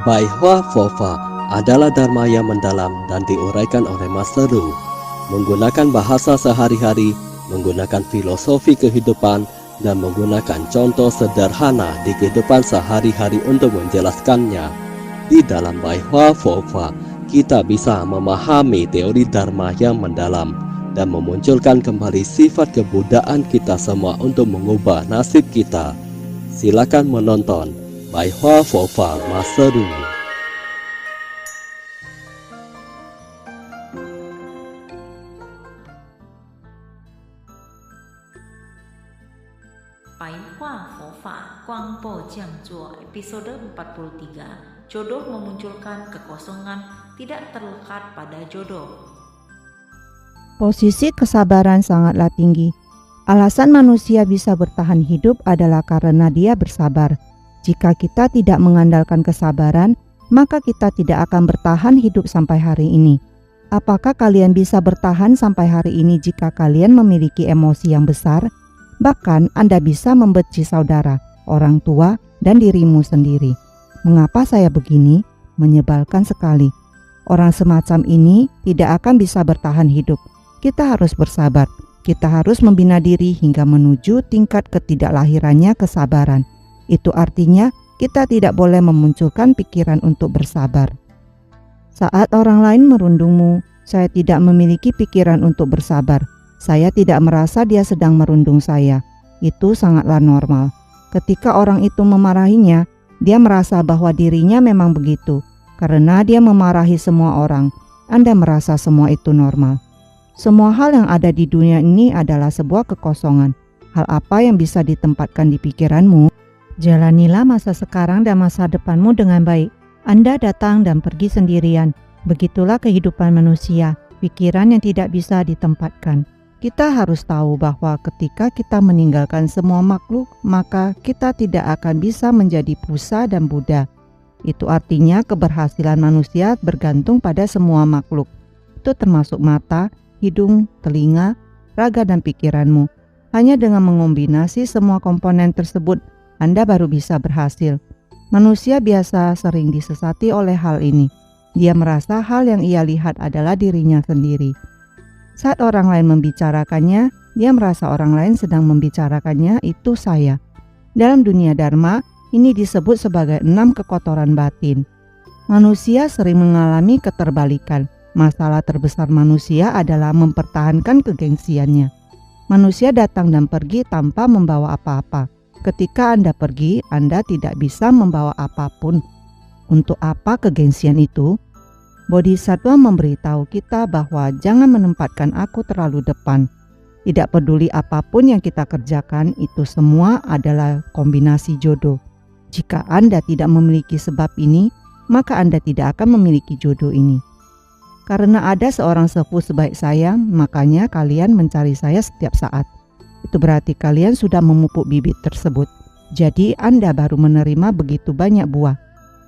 Bai Hua Fofa adalah dharma yang mendalam dan diuraikan oleh Master Ru. Menggunakan bahasa sehari-hari, menggunakan filosofi kehidupan, dan menggunakan contoh sederhana di kehidupan sehari-hari untuk menjelaskannya. Di dalam Bai Hua Fofa, kita bisa memahami teori dharma yang mendalam dan memunculkan kembali sifat kebudayaan kita semua untuk mengubah nasib kita. Silakan menonton Bai Hua Fofa Master Ru. Bai Hua Fofa Guangpo Jiangzuo episode 43. Jodoh memunculkan kekosongan tidak terlekat pada jodoh. Posisi kesabaran sangatlah tinggi. Alasan manusia bisa bertahan hidup adalah karena dia bersabar. Jika kita tidak mengandalkan kesabaran, maka kita tidak akan bertahan hidup sampai hari ini. Apakah kalian bisa bertahan sampai hari ini jika kalian memiliki emosi yang besar? Bahkan Anda bisa membenci saudara, orang tua, dan dirimu sendiri. Mengapa saya begini? Menyebalkan sekali. Orang semacam ini tidak akan bisa bertahan hidup. Kita harus bersabar. Kita harus membina diri hingga menuju tingkat ketidaklahirannya kesabaran. Itu artinya kita tidak boleh memunculkan pikiran untuk bersabar. Saat orang lain merundungmu, saya tidak memiliki pikiran untuk bersabar. Saya tidak merasa dia sedang merundung saya. Itu sangatlah normal. Ketika orang itu memarahinya, dia merasa bahwa dirinya memang begitu. Karena dia memarahi semua orang, Anda merasa semua itu normal. Semua hal yang ada di dunia ini adalah sebuah kekosongan. Hal apa yang bisa ditempatkan di pikiranmu? Jalanilah masa sekarang dan masa depanmu dengan baik. Anda datang dan pergi sendirian. Begitulah kehidupan manusia, pikiran yang tidak bisa ditempatkan. Kita harus tahu bahwa ketika kita meninggalkan semua makhluk, maka kita tidak akan bisa menjadi Buddha dan Buddha. Itu artinya keberhasilan manusia bergantung pada semua makhluk. Itu termasuk mata, hidung, telinga, raga, dan pikiranmu. Hanya dengan mengombinasi semua komponen tersebut, Anda baru bisa berhasil. Manusia biasa sering disesati oleh hal ini. Dia merasa hal yang ia lihat adalah dirinya sendiri. Saat orang lain membicarakannya, dia merasa orang lain sedang membicarakannya, itu saya. Dalam dunia Dharma, ini disebut sebagai 6 kekotoran batin. Manusia sering mengalami keterbalikan. Masalah terbesar manusia adalah mempertahankan kegengsiannya. Manusia datang dan pergi tanpa membawa apa-apa. Ketika Anda pergi, Anda tidak bisa membawa apapun. Untuk apa kegengsian itu? Bodhisattva memberitahu kita bahwa jangan menempatkan aku terlalu depan. Tidak peduli apapun yang kita kerjakan, itu semua adalah kombinasi jodoh. Jika Anda tidak memiliki sebab ini, maka Anda tidak akan memiliki jodoh ini. Karena ada seorang sepuh sebaik saya, makanya kalian mencari saya setiap saat. Itu berarti kalian sudah memupuk bibit tersebut. Jadi Anda baru menerima begitu banyak buah.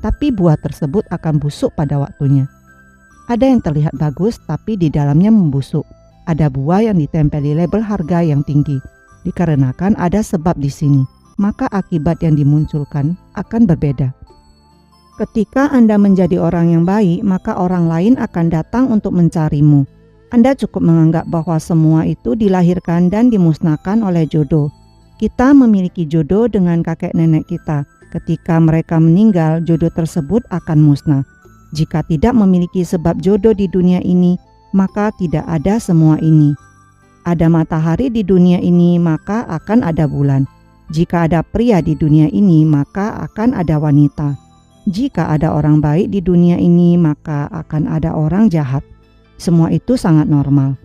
Tapi buah tersebut akan busuk pada waktunya. Ada yang terlihat bagus tapi di dalamnya membusuk. Ada buah yang ditempeli label harga yang tinggi. Dikarenakan ada sebab di sini, maka akibat yang dimunculkan akan berbeda. Ketika Anda menjadi orang yang baik, maka orang lain akan datang untuk mencarimu. Anda cukup menganggap bahwa semua itu dilahirkan dan dimusnahkan oleh jodoh. Kita memiliki jodoh dengan kakek nenek kita. Ketika mereka meninggal, jodoh tersebut akan musnah. Jika tidak memiliki sebab jodoh di dunia ini, maka tidak ada semua ini. Ada matahari di dunia ini, maka akan ada bulan. Jika ada pria di dunia ini, maka akan ada wanita. Jika ada orang baik di dunia ini, maka akan ada orang jahat. Semua itu sangat normal.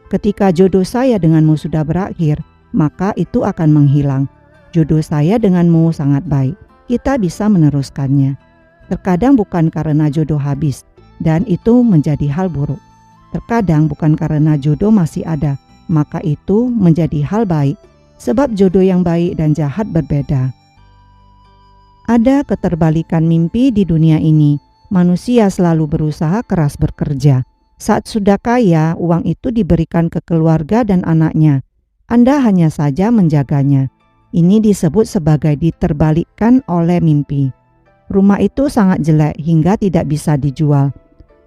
Ketika jodoh saya denganmu sudah berakhir, maka itu akan menghilang. Jodoh saya denganmu sangat baik. Kita bisa meneruskannya. Terkadang bukan karena jodoh habis, dan itu menjadi hal buruk. Terkadang bukan karena jodoh masih ada, maka itu menjadi hal baik. Sebab jodoh yang baik dan jahat berbeda. Ada keterbalikan mimpi di dunia ini. Manusia selalu berusaha keras bekerja. Saat sudah kaya, uang itu diberikan ke keluarga dan anaknya. Anda hanya saja menjaganya. Ini disebut sebagai diterbalikkan oleh mimpi. Rumah itu sangat jelek hingga tidak bisa dijual.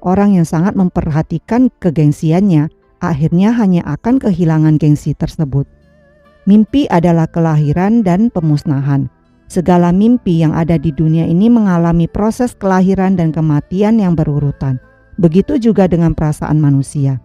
Orang yang sangat memperhatikan kegengsiannya akhirnya hanya akan kehilangan gengsi tersebut. Mimpi adalah kelahiran dan pemusnahan. Segala mimpi yang ada di dunia ini mengalami proses kelahiran dan kematian yang berurutan. Begitu juga dengan perasaan manusia.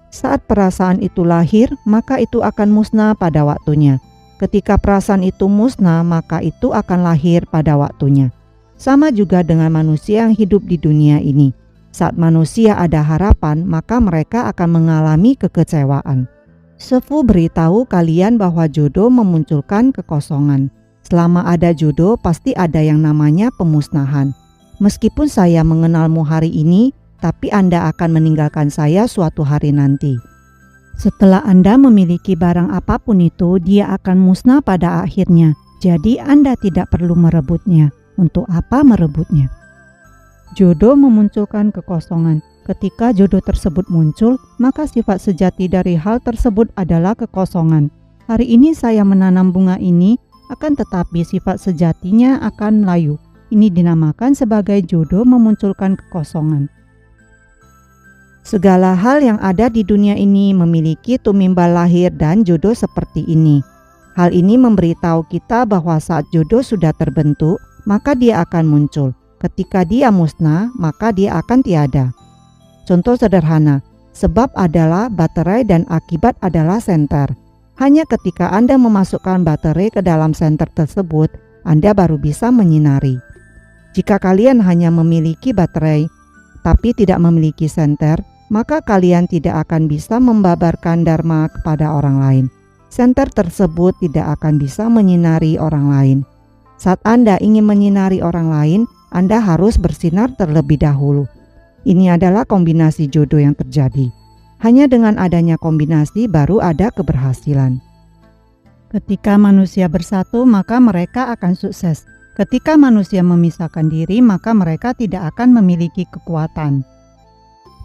Saat perasaan itu lahir, maka itu akan musnah pada waktunya. Ketika perasaan itu musnah, maka itu akan lahir pada waktunya. Sama juga dengan manusia yang hidup di dunia ini. Saat manusia ada harapan, maka mereka akan mengalami kekecewaan. Sefu beritahu kalian bahwa jodoh memunculkan kekosongan. Selama ada jodoh, pasti ada yang namanya pemusnahan. Meskipun saya mengenalmu hari ini, tapi Anda akan meninggalkan saya suatu hari nanti. Setelah Anda memiliki barang apapun itu, dia akan musnah pada akhirnya. Jadi Anda tidak perlu merebutnya. Untuk apa merebutnya? Jodoh memunculkan kekosongan. Ketika jodoh tersebut muncul, maka sifat sejati dari hal tersebut adalah kekosongan. Hari ini saya menanam bunga ini, akan tetapi sifat sejatinya akan layu. Ini dinamakan sebagai jodoh memunculkan kekosongan. Segala hal yang ada di dunia ini memiliki tumimbal lahir dan jodoh seperti ini. Hal ini memberitahu kita bahwa saat jodoh sudah terbentuk, maka dia akan muncul. Ketika dia musnah, maka dia akan tiada. Contoh sederhana, sebab adalah baterai dan akibat adalah senter. Hanya ketika Anda memasukkan baterai ke dalam senter tersebut, Anda baru bisa menyinari. Jika kalian hanya memiliki baterai, tapi tidak memiliki senter, maka kalian tidak akan bisa membabarkan dharma kepada orang lain. Senter tersebut tidak akan bisa menyinari orang lain. Saat Anda ingin menyinari orang lain, Anda harus bersinar terlebih dahulu. Ini adalah kombinasi jodoh yang terjadi. Hanya dengan adanya kombinasi baru ada keberhasilan. Ketika manusia bersatu, maka mereka akan sukses. Ketika manusia memisahkan diri, maka mereka tidak akan memiliki kekuatan.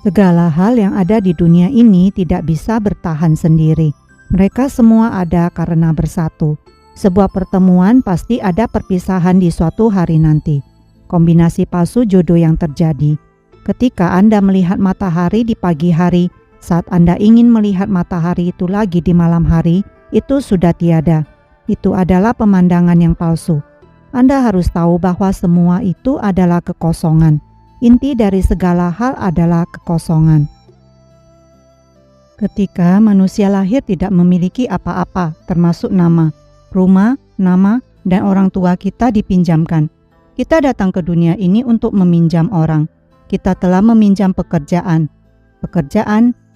Segala hal yang ada di dunia ini tidak bisa bertahan sendiri. Mereka semua ada karena bersatu. Sebuah pertemuan pasti ada perpisahan di suatu hari nanti. Kombinasi palsu jodoh yang terjadi. Ketika Anda melihat matahari di pagi hari, saat Anda ingin melihat matahari itu lagi di malam hari, itu sudah tiada. Itu adalah pemandangan yang palsu. Anda harus tahu bahwa semua itu adalah kekosongan. Inti dari segala hal adalah kekosongan. Ketika manusia lahir tidak memiliki apa-apa, termasuk nama, rumah, nama, dan orang tua kita dipinjamkan. Kita datang ke dunia ini untuk meminjam orang. Kita telah meminjam pekerjaan,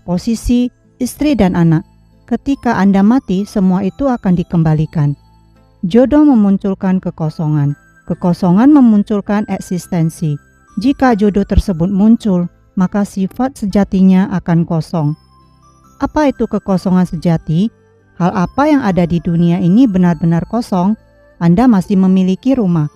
posisi, istri, dan anak. Ketika Anda mati, semua itu akan dikembalikan. Jodoh memunculkan kekosongan. Kekosongan memunculkan eksistensi. Jika jodoh tersebut muncul, maka sifat sejatinya akan kosong. Apa itu kekosongan sejati? Hal apa yang ada di dunia ini benar-benar kosong? Anda masih memiliki rumah.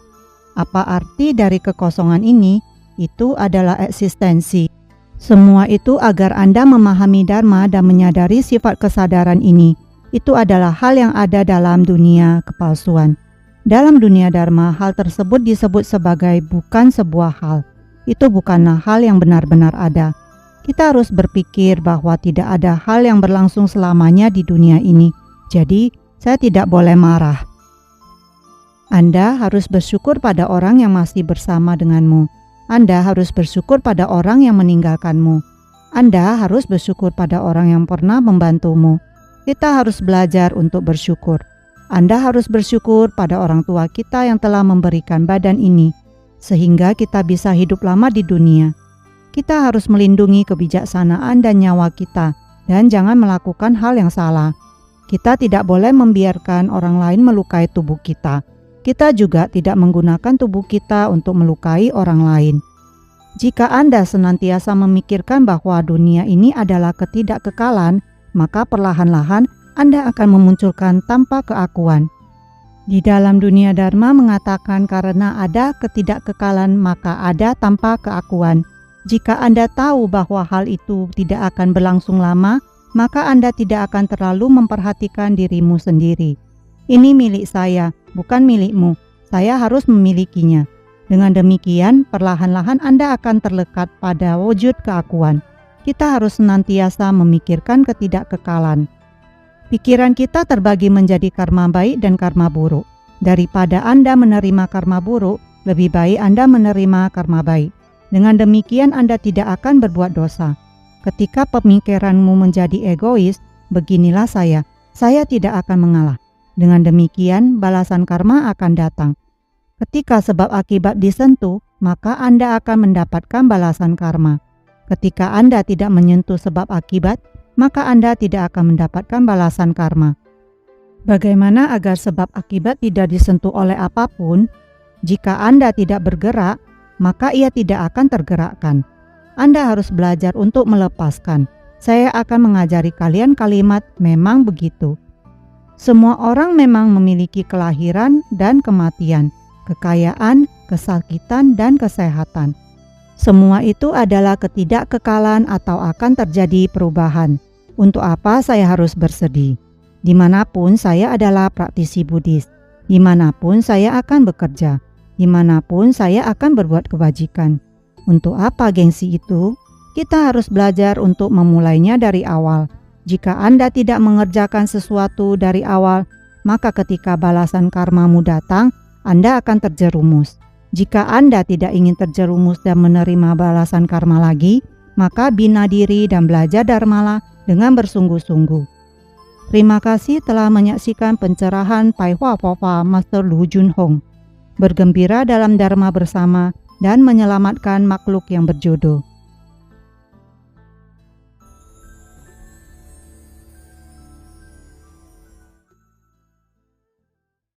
Apa arti dari kekosongan ini? Itu adalah eksistensi. Semua itu agar Anda memahami dharma dan menyadari sifat kesadaran ini. Itu adalah hal yang ada dalam dunia kepalsuan. Dalam dunia dharma, hal tersebut disebut sebagai bukan sebuah hal. Itu bukanlah hal yang benar-benar ada. Kita harus berpikir bahwa tidak ada hal yang berlangsung selamanya di dunia ini. Jadi, saya tidak boleh marah. Anda harus bersyukur pada orang yang masih bersama denganmu. Anda harus bersyukur pada orang yang meninggalkanmu. Anda harus bersyukur pada orang yang pernah membantumu. Kita harus belajar untuk bersyukur. Anda harus bersyukur pada orang tua kita yang telah memberikan badan ini, sehingga kita bisa hidup lama di dunia. Kita harus melindungi kebijaksanaan dan nyawa kita, dan jangan melakukan hal yang salah. Kita tidak boleh membiarkan orang lain melukai tubuh kita. Kita juga tidak menggunakan tubuh kita untuk melukai orang lain. Jika Anda senantiasa memikirkan bahwa dunia ini adalah ketidakkekalan, maka perlahan-lahan Anda akan memunculkan tanpa keakuan. Di dalam dunia dharma mengatakan karena ada ketidakkekalan maka ada tanpa keakuan. Jika Anda tahu bahwa hal itu tidak akan berlangsung lama, maka Anda tidak akan terlalu memperhatikan dirimu sendiri. Ini milik saya, bukan milikmu. Saya harus memilikinya. Dengan demikian, perlahan-lahan Anda akan terlekat pada wujud keakuan. Kita harus senantiasa memikirkan ketidakkekalan. Pikiran kita terbagi menjadi karma baik dan karma buruk. Daripada Anda menerima karma buruk, lebih baik Anda menerima karma baik. Dengan demikian Anda tidak akan berbuat dosa. Ketika pemikiranmu menjadi egois, beginilah saya tidak akan mengalah. Dengan demikian, balasan karma akan datang. Ketika sebab akibat disentuh, maka Anda akan mendapatkan balasan karma. Ketika Anda tidak menyentuh sebab akibat, maka Anda tidak akan mendapatkan balasan karma. Bagaimana agar sebab akibat tidak disentuh oleh apapun? Jika Anda tidak bergerak, maka ia tidak akan tergerakkan. Anda harus belajar untuk melepaskan. Saya akan mengajari kalian kalimat memang begitu. Semua orang memang memiliki kelahiran dan kematian, kekayaan, kesakitan, dan kesehatan. Semua itu adalah ketidakkekalan atau akan terjadi perubahan. Untuk apa saya harus bersedih? Dimanapun saya adalah praktisi Buddhis, dimanapun saya akan bekerja, dimanapun saya akan berbuat kebajikan. Untuk apa gengsi itu? Kita harus belajar untuk memulainya dari awal. Jika Anda tidak mengerjakan sesuatu dari awal, maka ketika balasan karmamu datang, Anda akan terjerumus. Jika Anda tidak ingin terjerumus dan menerima balasan karma lagi, maka bina diri dan belajar dharma dengan bersungguh-sungguh. Terima kasih telah menyaksikan pencerahan Pai Hua Pho Master Lu Jun Hong. Bergembira dalam dharma bersama dan menyelamatkan makhluk yang berjodoh.